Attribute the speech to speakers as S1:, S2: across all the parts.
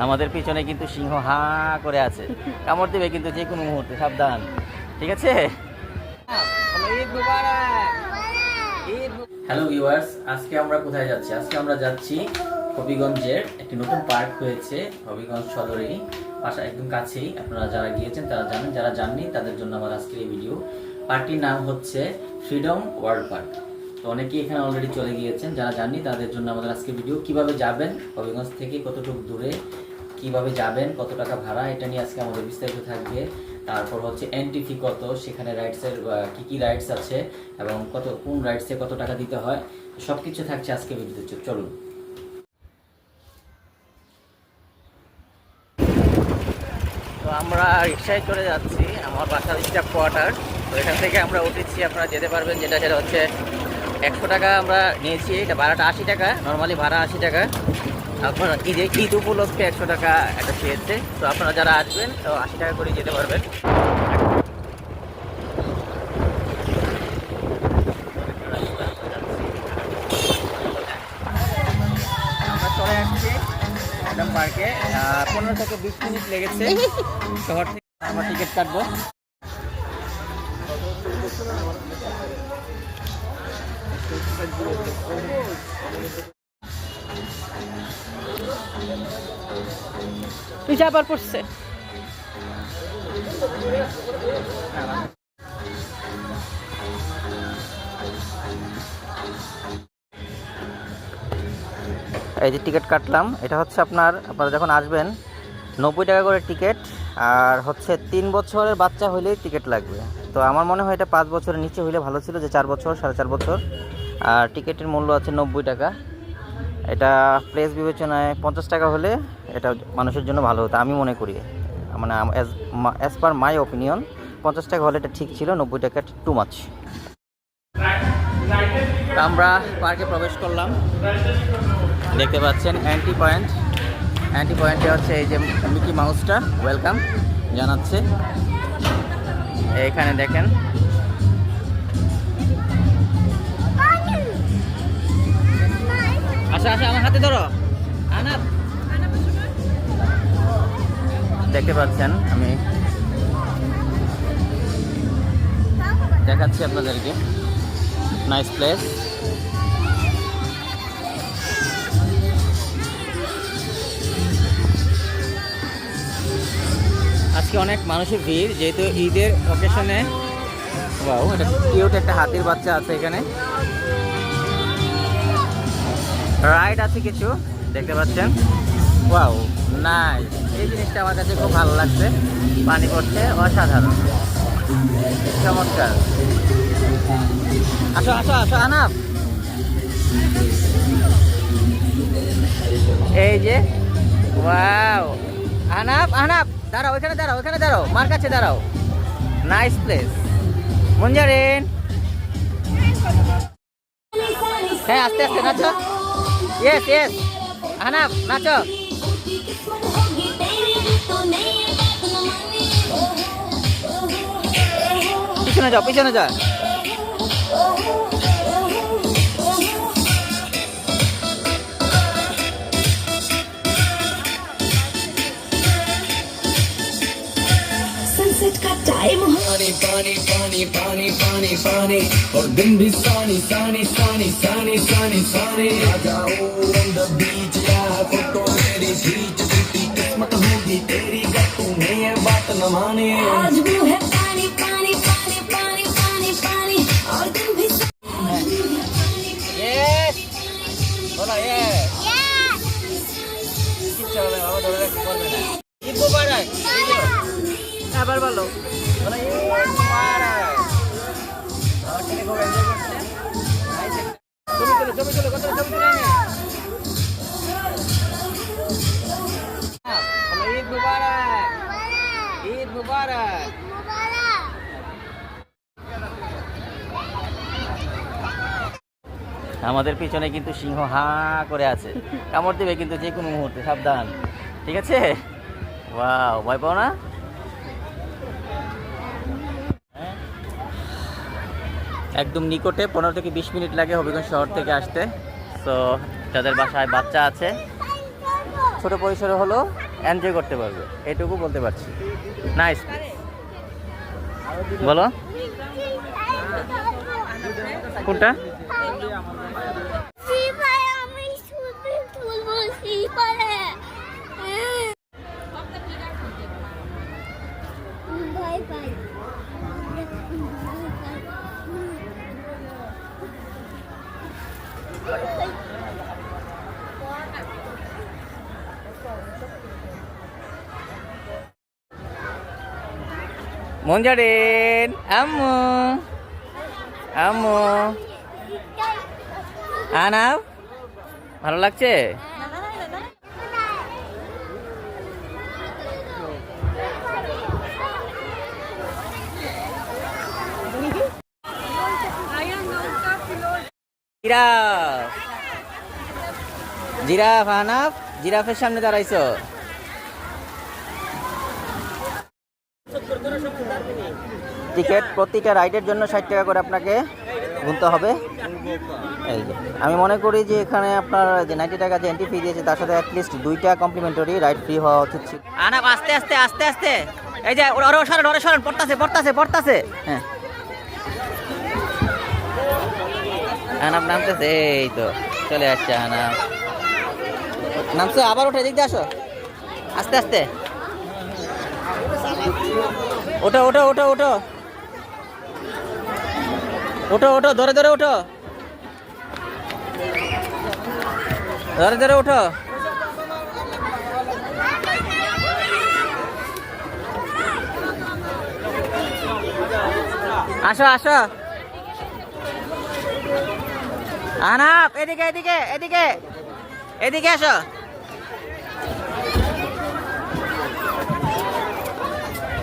S1: আমাদের পিছনে কিন্তু সিংহ হা করে আছে, কামড় দিবে কিন্তু যে কোনো মুহূর্তে, সাবধান। ঠিক আছে। হ্যালো ভিউয়ার্স, আজকে আমরা কোথায় যাচ্ছি? আজকে আমরা যাচ্ছি হবিগঞ্জের একটি নতুন পার্ক হয়েছে, হবিগঞ্জ সদরেরই পাশে একদম কাছেই। আপনারা যারা গিয়েছেন তারা জানেন, যারা জাননি তাদের জন্য আমার আজকের এই ভিডিও। পার্কটির নাম হচ্ছে ফ্রিডম ওয়ার্ল্ড পার্ক। তো অনেকেই এখানে অলরেডি চলে গিয়েছেন, যারা জাননি তাদের জন্য আমাদের আজকে ভিডিও। কিভাবে যাবেন হবিগঞ্জ থেকে, কতটুকু দূরে, কিভাবে যাবেন, কত টাকা ভাড়া, এটা নিয়ে আজকে আমাদের বিস্তারিত থাকবে। তারপর হচ্ছে এন্ট্রি ফি কত, সেখানে রাইডসের কি কি রাইডস আছে এবং কোন রাইডসে কত টাকা দিতে হয়, সব কিছু থাকছে আজকে ভিডিওতে। চলুন। তো আমরা রিক্সায় চলে যাচ্ছি, আমার বাসার স্টাফ কোয়ার্টার। তো এখান থেকে আমরা উঠেছি, আপনারা যেতে পারবেন, যেটা হচ্ছে 100 টাকা আমরা নিয়েছি। এটা ভাড়াটা 80 টাকা, নর্মালি ভাড়া 80 টাকা। আপনারা ঈদ উপলক্ষে 100 টাকা একটা পেয়েছে। তো আপনারা যারা আসবেন তো 80 টাকা করে যেতে পারবেন। আমরা চলে আসছি একদম পার্কে। 15 থেকে 20 মিনিট লেগেছে শহর থেকে। আমরা টিকিট কাটবো।
S2: তুই যাবার পড়ছে
S1: এই যে টিকিট কাটলাম, এটা হচ্ছে আপনারা যখন আসবেন 90 টাকা করে টিকিট। আর হচ্ছে 3 বছরের বাচ্চা হলেই টিকিট লাগবে। তো আমার মনে হয় এটা 5 বছরের নিচে হলে ভালো ছিল, যে 4 বছর 4.5 বছর। আর টিকিটের মূল্য আছে 90 টাকা। এটা প্লেস বিবেচনায় 50 টাকা হলে এটা মানুষের জন্য ভালো হতো আমি মনে করি। মানে অ্যাজ পার মাই ওপিনিয়ন 50 টাকা হলে এটা ঠিক ছিল, 90 টাকা টু মাচ। আমরা পার্কে প্রবেশ করলাম, দেখতে পাচ্ছেন এন্ট্রি পয়েন্টে হচ্ছে এই যে মিকি মাউসটা ওয়েলকাম জানাচ্ছে। এখানে দেখেন আচ্ছা আমার হাতে ধরো। দেখতে পাচ্ছেন, আমি দেখাচ্ছি আপনাদেরকে। Nice place. আজকে অনেক মানুষের ভিড়, যেহেতু ঈদের অকেশনে। ওয়াও, এটা কিউট একটা হাতির বাচ্চা আছে এখানে। রাইড আছে কিছু, দেখতে পাচ্ছেন। Wow, nice. এই জিনিসটা আমার কাছে খুব ভালো লাগছে। পানি পড়ছে, অসাধারণ, চমৎকার। আসো আনাপ। এই যে ওয়াও, আনাপ দাঁড়াও, ওখানে দাঁড়াও, মার কাছে দাঁড়াও। Nice place. মুঞ্জারিন, হ্যাঁ আস্তে নাচো। ইয়েস আনাপ, নাচো। পিছনে যাও।
S3: सनसेट का टाइम पानी पानी पानी पानी पानी पानी और दिन भी सानी सानी सानी सानी सानी सानी आ जाओ ऑन द बीच या फोटो मेरी खींच टूटी किस्मत होगी तेरी अगर तूने ये बात न मानी आज वो है पानी पानी पानी पानी पानी पानी और दिन भी
S1: यस बोलो यस কিচ্ছু হবে না, ধরে রাখতে পারবে না। ঈদ মোবারক। আবার বলো ঈদ মোবারক। ওখানে খুব এনজয় করছে। ছবি তুলো, কত ছবি তুলে নে। ঈদ মোবারক, ঈদ মোবারক। আমাদের পিছনে কিন্তু সিংহ হা করে আছে, কামড় দিবে কিন্তু যে কোনো মুহূর্তে, সাবধান। ঠিক আছে। ওয়াও, ভয় পাও না। একদম নিকটে, 15 থেকে 20 মিনিট লাগে হবিগঞ্জ শহর থেকে আসতে। তো যাদের বাসায় বাচ্চা আছে, ছোট পরিসরে হলো এনজয় করতে পারবে, এটুকু বলতে পারছি। নাইস, বলো কোনটা? মঞ্জারিন, আম্মু আম্মু, আনাব ভালো লাগছে? জিরাফ, জিরাফ আনাব, জিরাফের সামনে দাঁড়াইছো। টিকিট প্রতিটা রাইডের জন্য 60 টাকা করে আপনাকে গুনতে হবে। এই যে আমি মনে করি যে এখানে আপনার যে 90 টাকা যে এন্ট্রি ফি দিয়েছে তার সাথে অ্যাটলিস্ট 2টা কমপ্লিমেন্টারি রাইড ফ্রি হওয়া উচিত ছিল। আনাব আস্তে আস্তে আস্তে আস্তে, এই যে ওরে সরেন পড়তাছে। হ্যাঁ আনাব নামতেছে, এই তো চলে আসছে আনাব, নামছে আবার উঠে, দিক দিয়ে আসো আস্তে আস্তে, ওঠো ওঠো ওঠো ওঠো ওঠো ওঠো, ধরে ধরে ওঠো, ধরে ধরে ওঠো। আসো আসো আনাপ, এদিকে এদিকে এদিকে এদিকে আসো।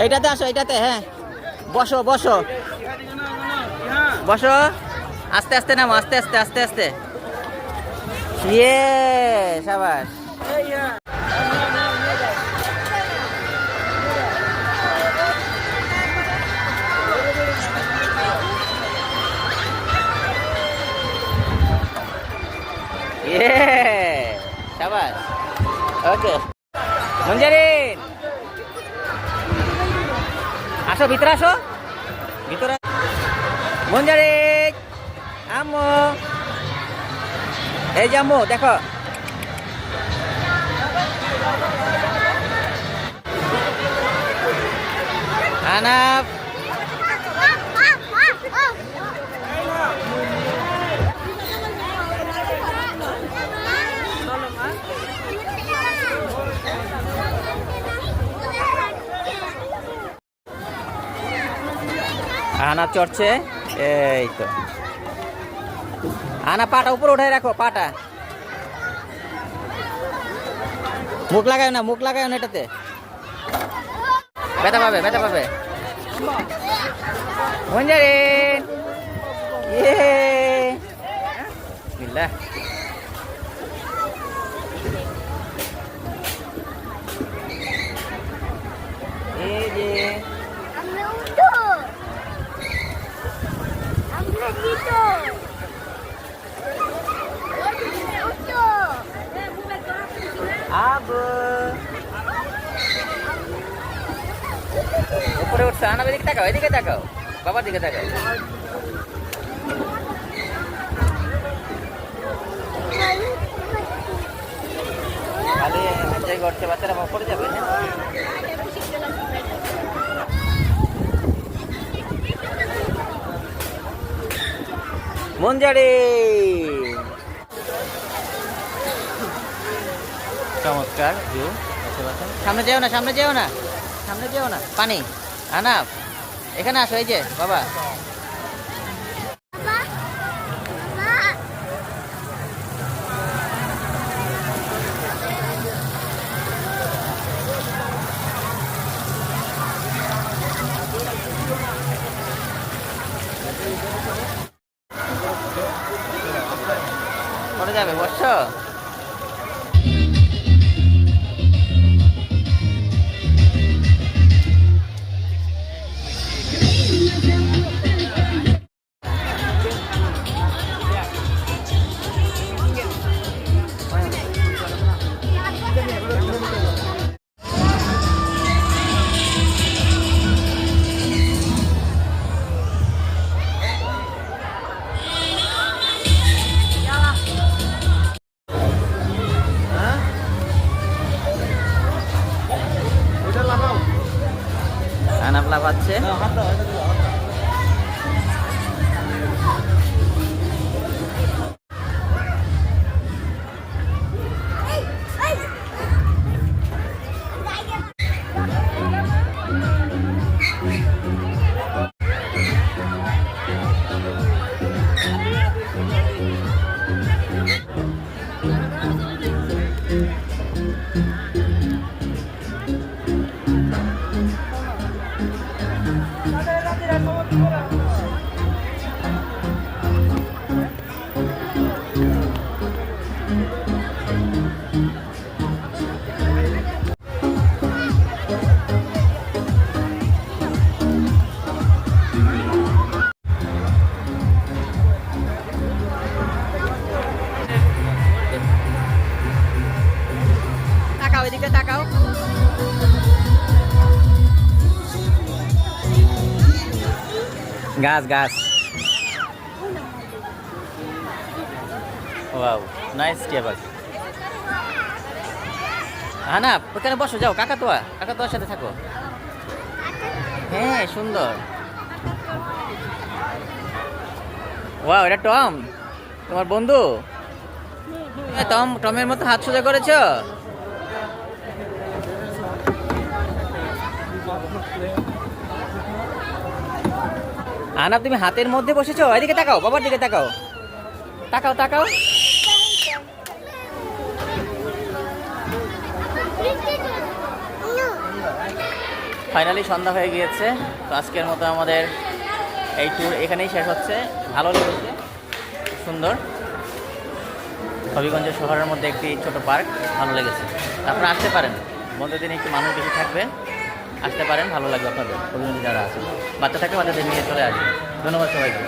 S1: এইটাতে আসো, এইটাতে। হ্যাঁ বসো বসো বসো, আস্তে আস্তে নামো, আস্তে আস্তে আস্তে আস্তে। ইয়ে শাবাশ। ইয়ে শাবাশ, ওকে। মঞ্জারিন আসো, ভিতরে আসো, ভিতরে। মঞ্জারিন, আম্মু, এই যে আম্মু দেখো, আনাপ, আনা চড়ছে, এই তো। আনা পাটা উপরে উঠাই রাখো, পাটা। মুখ লাগায় না, মুখ লাগায় না, এটাতে ব্যথা পাবে, ব্যথা পাবে। মঞ্জারিন, ইয়ে বিসমিল্লাহ। এই যে উপরে উঠছে। আনা এদিকে তাকাও, এদিকে তাকাও, বাবার দিকে তাকাও। খালি এনজয় করছে বাচ্চারা, পড়ে যাবে। মঞ্জারিন, চমৎকার ভিউ। সামনে যেও না, সামনে যেও না, সামনে যেও না, পানি। আনাপ এখানে আসো, এই যে বাবা। পড়ে যাবে, বসছো। গাছ গাছ। ওয়াও নাইস টিয়া পাখি। না ওখানে বসো, যাও কাকাতুয়ার সাথে থাকো। হ্যাঁ সুন্দর। ওয়াও এটা টম, তোমার বন্ধু? টমের মতো হাত সোজা করেছো। আনা তুমি হাতের মধ্যে বসেছো, এদিকে তাকাও, বাবার দিকে তাকাও, তাকাও তাকাও। ফাইনালি সন্ধ্যা হয়ে গিয়েছে। তো আজকের মতো আমাদের এই ট্যুর এখানেই শেষ হচ্ছে। ভালো লেগেছে, সুন্দর। হবিগঞ্জ শহরের মধ্যে একটি ছোট পার্ক, ভালো লেগেছে। আপনারা আসতে পারেন, বন্ধের দিনে একটু মানুষ বেশি থাকবে, আসতে পারেন, ভালো লাগবে আপনাদের। হবিগঞ্জে যারা আছেন, বাচ্চা থাকলে বাচ্চাদের নিয়ে চলে আসবেন। ধন্যবাদ সবাইকে।